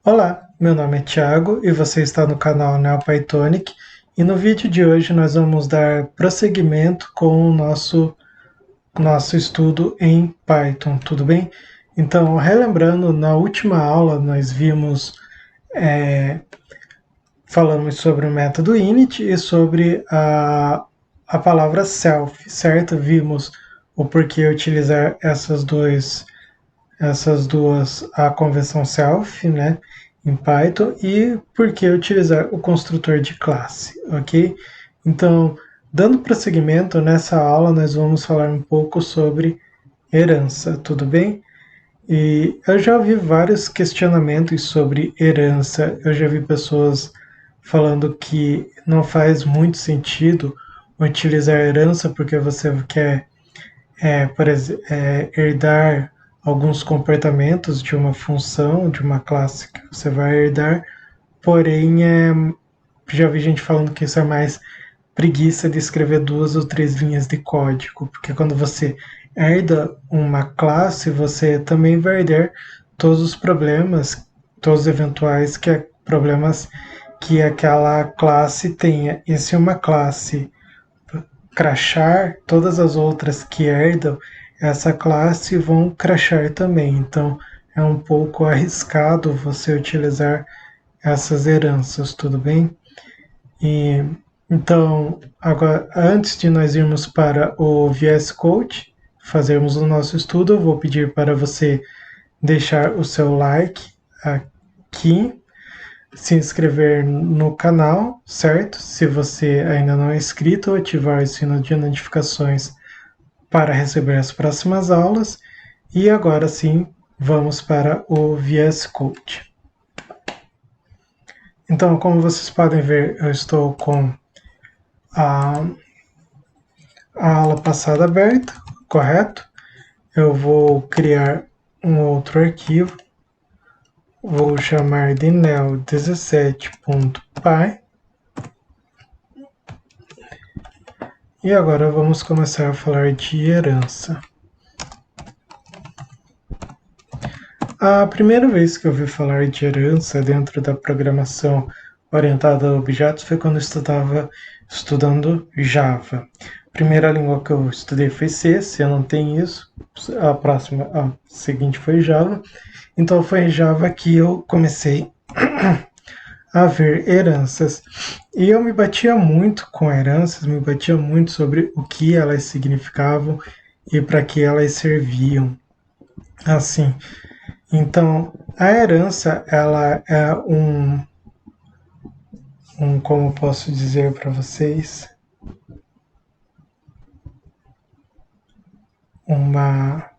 Olá, meu nome é Thiago e você está no canal NeoPythonic, e no vídeo de hoje nós vamos dar prosseguimento com o nosso estudo em Python, tudo bem? Então, relembrando, na última aula nós vimos, falamos sobre o método init e sobre a palavra self, certo? Vimos o porquê utilizar essas duas, a convenção self, né, em Python, e por que utilizar o construtor de classe, ok? Então, dando prosseguimento, nessa aula nós vamos falar um pouco sobre herança, tudo bem? E eu já ouvi vários questionamentos sobre herança, eu já vi pessoas falando que não faz muito sentido utilizar herança porque você quer por exemplo, herdar alguns comportamentos de uma função, de uma classe que você vai herdar, porém, já vi gente falando que isso é mais preguiça de escrever 2 ou 3 linhas de código, porque quando você herda uma classe, você também vai herdar todos os problemas, todos os eventuais problemas que aquela classe tenha. E se uma classe crashar, todas as outras que herdam essa classe vão crashar também. Então é um pouco arriscado você utilizar essas heranças, tudo bem? E então, agora, antes de nós irmos para o VS Code, fazermos o nosso estudo, eu vou pedir para você deixar o seu like aqui, se inscrever no canal, certo? Se você ainda não é inscrito, ativar o sino de notificações para receber as próximas aulas. E agora sim, vamos para o VS Code. Então, como vocês podem ver, eu estou com a aula passada aberta, correto? Eu vou criar um outro arquivo, vou chamar de neo17.py. E agora vamos começar a falar de herança. A primeira vez que eu ouvi falar de herança dentro da programação orientada a objetos foi quando eu estava estudando Java. A primeira língua que eu estudei foi C, C não tem isso. A seguinte foi Java. Então foi em Java que eu comecei a ver heranças. E eu me batia muito com heranças, me batia muito sobre o que elas significavam e para que elas serviam. Assim, então a herança ela é como posso dizer para vocês, uma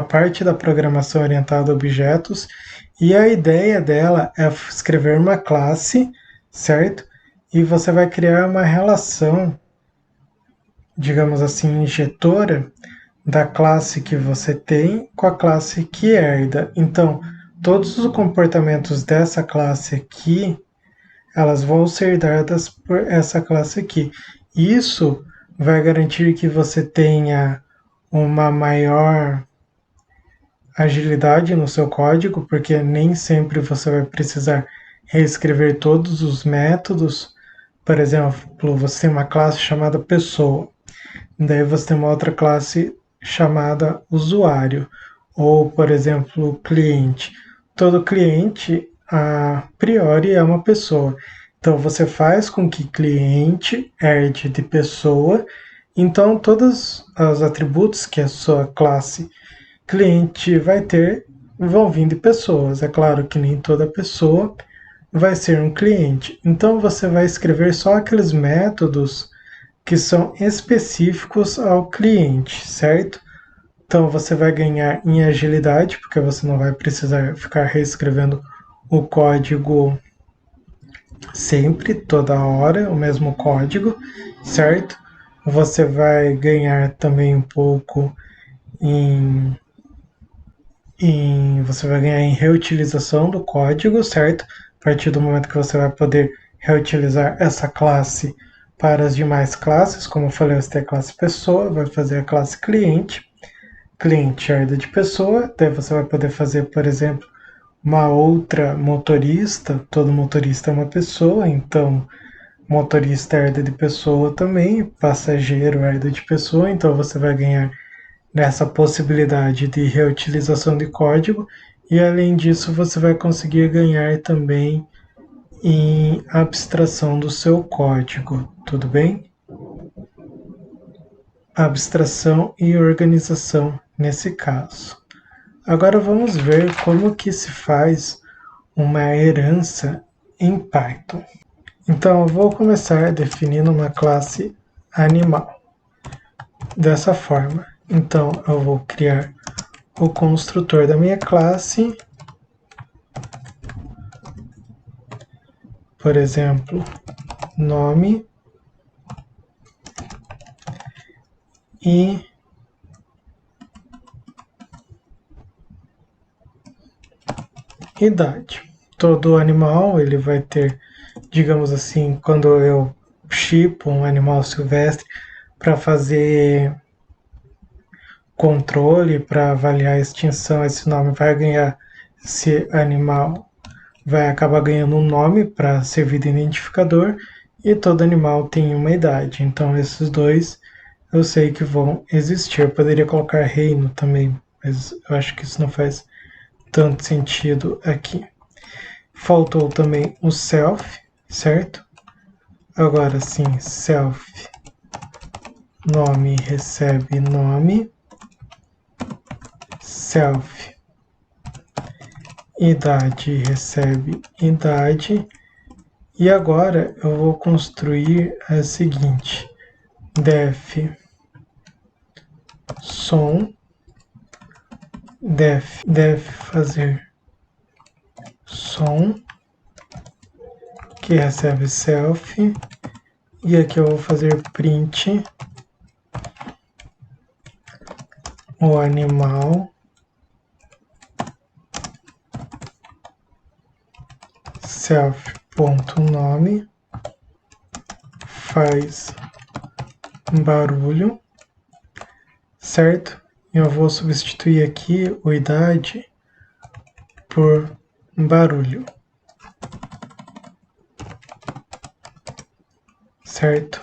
parte da programação orientada a objetos, e a ideia dela é escrever uma classe, certo? E você vai criar uma relação, digamos assim, injetora da classe que você tem com a classe que herda. Então, todos os comportamentos dessa classe aqui, elas vão ser dadas por essa classe aqui. Isso vai garantir que você tenha uma maior agilidade no seu código, porque nem sempre você vai precisar reescrever todos os métodos. Por exemplo, você tem uma classe chamada pessoa, daí você tem uma outra classe chamada usuário, ou, por exemplo, cliente. Todo cliente, a priori, é uma pessoa. Então, você faz com que cliente herde de pessoa, então todos os atributos que a sua classe cliente vai ter vão vir de pessoas. É claro que nem toda pessoa vai ser um cliente. Então você vai escrever só aqueles métodos que são específicos ao cliente, certo? Então você vai ganhar em agilidade, porque você não vai precisar ficar reescrevendo o código sempre, toda hora, o mesmo código, certo? Você vai ganhar também um pouco você vai ganhar em reutilização do código, certo? A partir do momento que você vai poder reutilizar essa classe para as demais classes, como eu falei, você tem a classe pessoa, vai fazer a classe cliente, cliente herda de pessoa, daí você vai poder fazer, por exemplo, uma outra motorista, todo motorista é uma pessoa, então motorista herda de pessoa também, passageiro herda de pessoa, então você vai ganhar nessa possibilidade de reutilização de código, e além disso você vai conseguir ganhar também em abstração do seu código, tudo bem? Abstração e organização nesse caso. Agora vamos ver como que se faz uma herança em Python. Então eu vou começar definindo uma classe animal. Dessa forma, então eu vou criar o construtor da minha classe, por exemplo, nome e idade. Todo animal ele vai ter, digamos assim, quando eu chipo um animal silvestre para fazer controle, para avaliar a extinção, esse nome vai ganhar, esse animal vai acabar ganhando um nome para servir de identificador, e todo animal tem uma idade. Então esses dois eu sei que vão existir. Eu poderia colocar reino também, mas eu acho que isso não faz tanto sentido aqui. Faltou também o self, certo? Agora sim, self nome recebe nome, self idade recebe idade, e agora eu vou construir a seguinte: def som, def fazer som, que recebe self, e aqui eu vou fazer print o animal self.nome faz barulho, certo? Eu vou substituir aqui o idade por barulho, certo?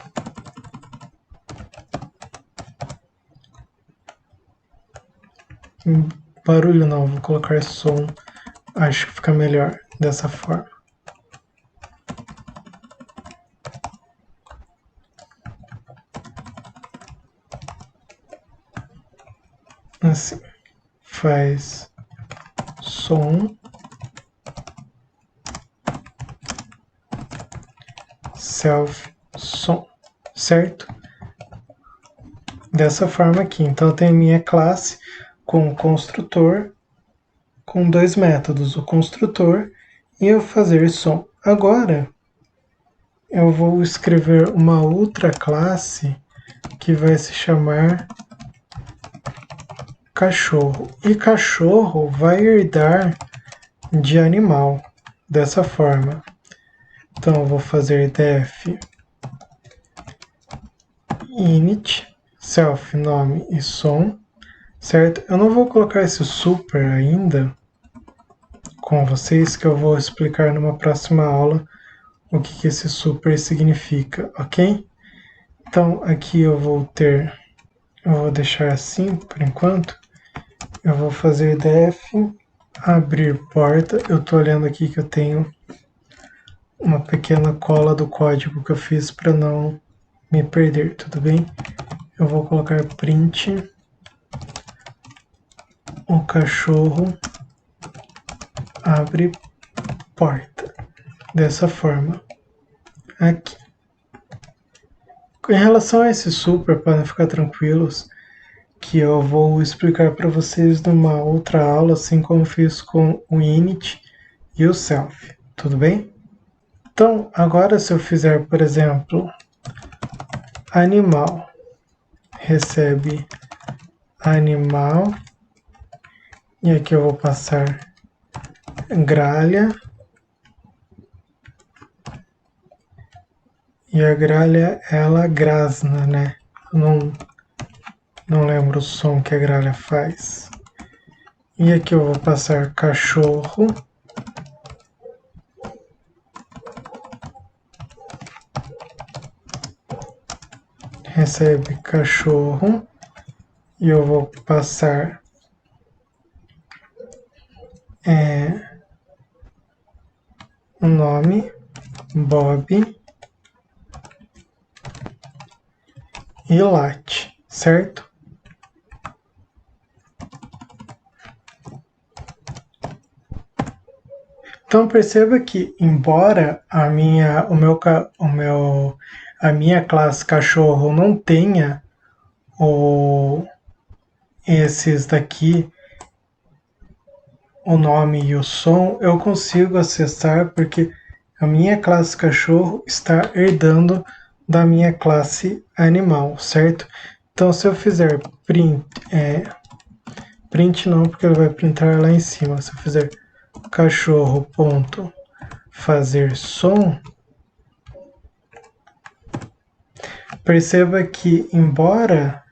Barulho não, vou colocar som, acho que fica melhor dessa forma. Assim, faz som self som, certo? Dessa forma aqui. Então eu tenho a minha classe com o construtor, com dois métodos, o construtor e o fazer som. Agora eu vou escrever uma outra classe que vai se chamar cachorro. E cachorro vai herdar de animal, dessa forma. Então eu vou fazer def init self nome e som, certo? Eu não vou colocar esse super ainda com vocês, que eu vou explicar numa próxima aula o que esse super significa, ok? Então aqui eu vou deixar assim por enquanto. Eu vou fazer def abrir porta. Eu estou olhando aqui que eu tenho uma pequena cola do código que eu fiz para não me perder, tudo bem? Eu vou colocar print o cachorro abre porta, dessa forma aqui. Em relação a esse super, podem ficar tranquilos que eu vou explicar para vocês numa outra aula, assim como fiz com o init e o self, tudo bem? Então, agora se eu fizer, por exemplo, animal recebe animal, e aqui eu vou passar gralha, e a gralha ela grasna, né? Não lembro o som que a gralha faz. E aqui eu vou passar cachorro recebe cachorro e eu vou passar o nome Bob e late, certo? Então perceba que, embora a minha classe cachorro não tenha esses daqui, o nome e o som, eu consigo acessar porque a minha classe cachorro está herdando da minha classe animal, certo? Então se eu fizer print não, porque ele vai printar lá em cima. Se eu fizer cachorro ponto fazer som, perceba que, embora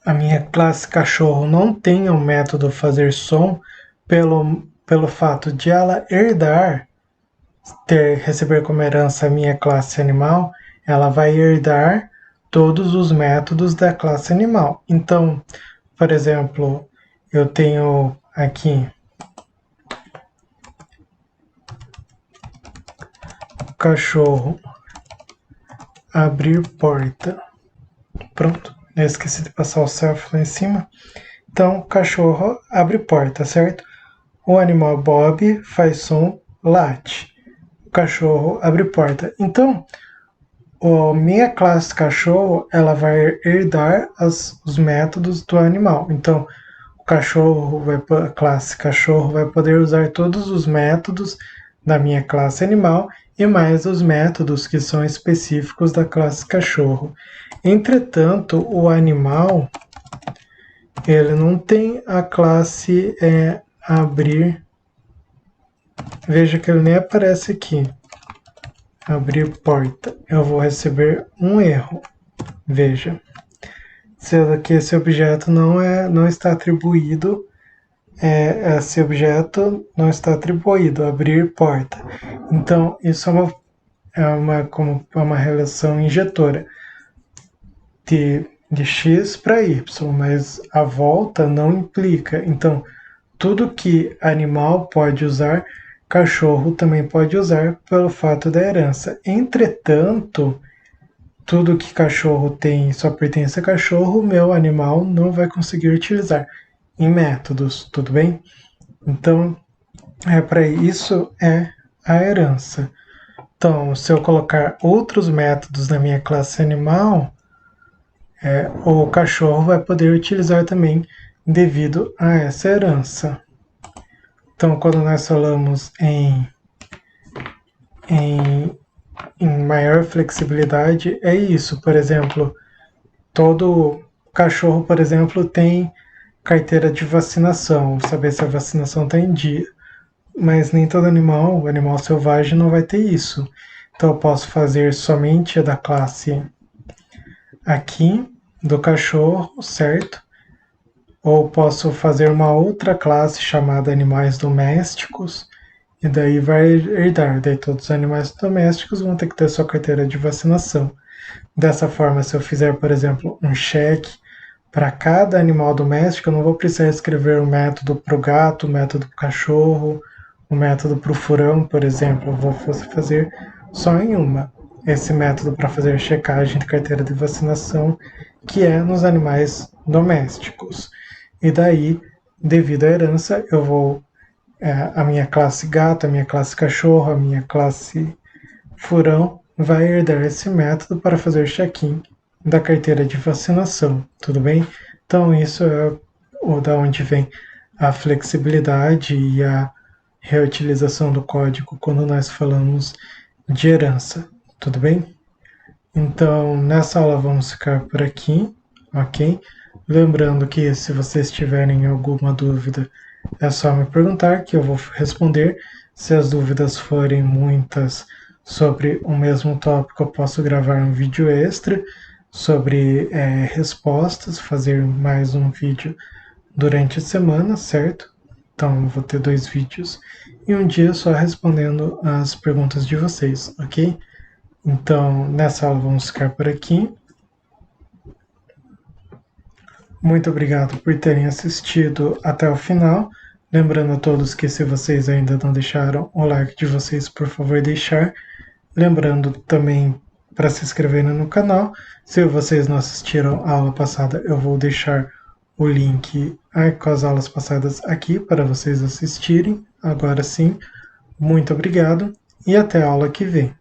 a minha classe cachorro não tenha o método fazer som, pelo fato de ela receber como herança a minha classe animal, ela vai herdar todos os métodos da classe animal. Então, por exemplo, eu tenho aqui cachorro abrir porta. Pronto, eu esqueci de passar o self lá em cima. Então, cachorro abre porta, certo? O animal Bob faz som, late. O cachorro abre porta. Então, a minha classe cachorro, ela vai herdar os métodos do animal. Então, a classe cachorro vai poder usar todos os métodos da minha classe animal e mais os métodos que são específicos da classe cachorro. Entretanto, o animal, ele não tem a classe abrir. Veja que ele nem aparece aqui. Abrir porta. Eu vou receber um erro. Veja. Sendo que esse objeto não está atribuído. Esse objeto não está atribuído. Abrir porta. Então, isso é uma relação injetora de x para y, mas a volta não implica. Então, tudo que animal pode usar, cachorro também pode usar pelo fato da herança. Entretanto, tudo que cachorro tem só pertence a cachorro, meu animal não vai conseguir utilizar em métodos, tudo bem? Então, para isso é a herança. Então, se eu colocar outros métodos na minha classe animal, o cachorro vai poder utilizar também devido a essa herança. Então, quando nós falamos em maior flexibilidade, é isso. Por exemplo, todo cachorro, por exemplo, tem carteira de vacinação, saber se a vacinação está em dia. Mas nem todo animal, o animal selvagem, não vai ter isso. Então, eu posso fazer somente a da classe aqui, do cachorro, certo? Ou posso fazer uma outra classe chamada animais domésticos, e daí vai herdar. Daí todos os animais domésticos vão ter que ter sua carteira de vacinação. Dessa forma, se eu fizer, por exemplo, um cheque para cada animal doméstico, eu não vou precisar escrever um método para o gato, um método para o cachorro, um método para o furão, por exemplo. Eu vou fazer só em uma. Esse método para fazer checagem de carteira de vacinação, que é nos animais domésticos. E daí, devido à herança, eu vou a minha classe gato, a minha classe cachorro, a minha classe furão vai herdar esse método para fazer check-in da carteira de vacinação, tudo bem? Então isso é da onde vem a flexibilidade e a reutilização do código quando nós falamos de herança, tudo bem? Então nessa aula vamos ficar por aqui, ok? Lembrando que se vocês tiverem alguma dúvida, é só me perguntar que eu vou responder. Se as dúvidas forem muitas sobre o mesmo tópico, eu posso gravar um vídeo extra sobre respostas, fazer mais um vídeo durante a semana, certo? Então vou ter 2 vídeos e um dia só respondendo as perguntas de vocês, ok? Então, nessa aula vamos ficar por aqui. Muito obrigado por terem assistido até o final. Lembrando a todos que se vocês ainda não deixaram o like de vocês, por favor, deixar. Lembrando também para se inscreverem no canal. Se vocês não assistiram a aula passada, eu vou deixar o link com as aulas passadas aqui para vocês assistirem. Agora sim, muito obrigado e até a aula que vem.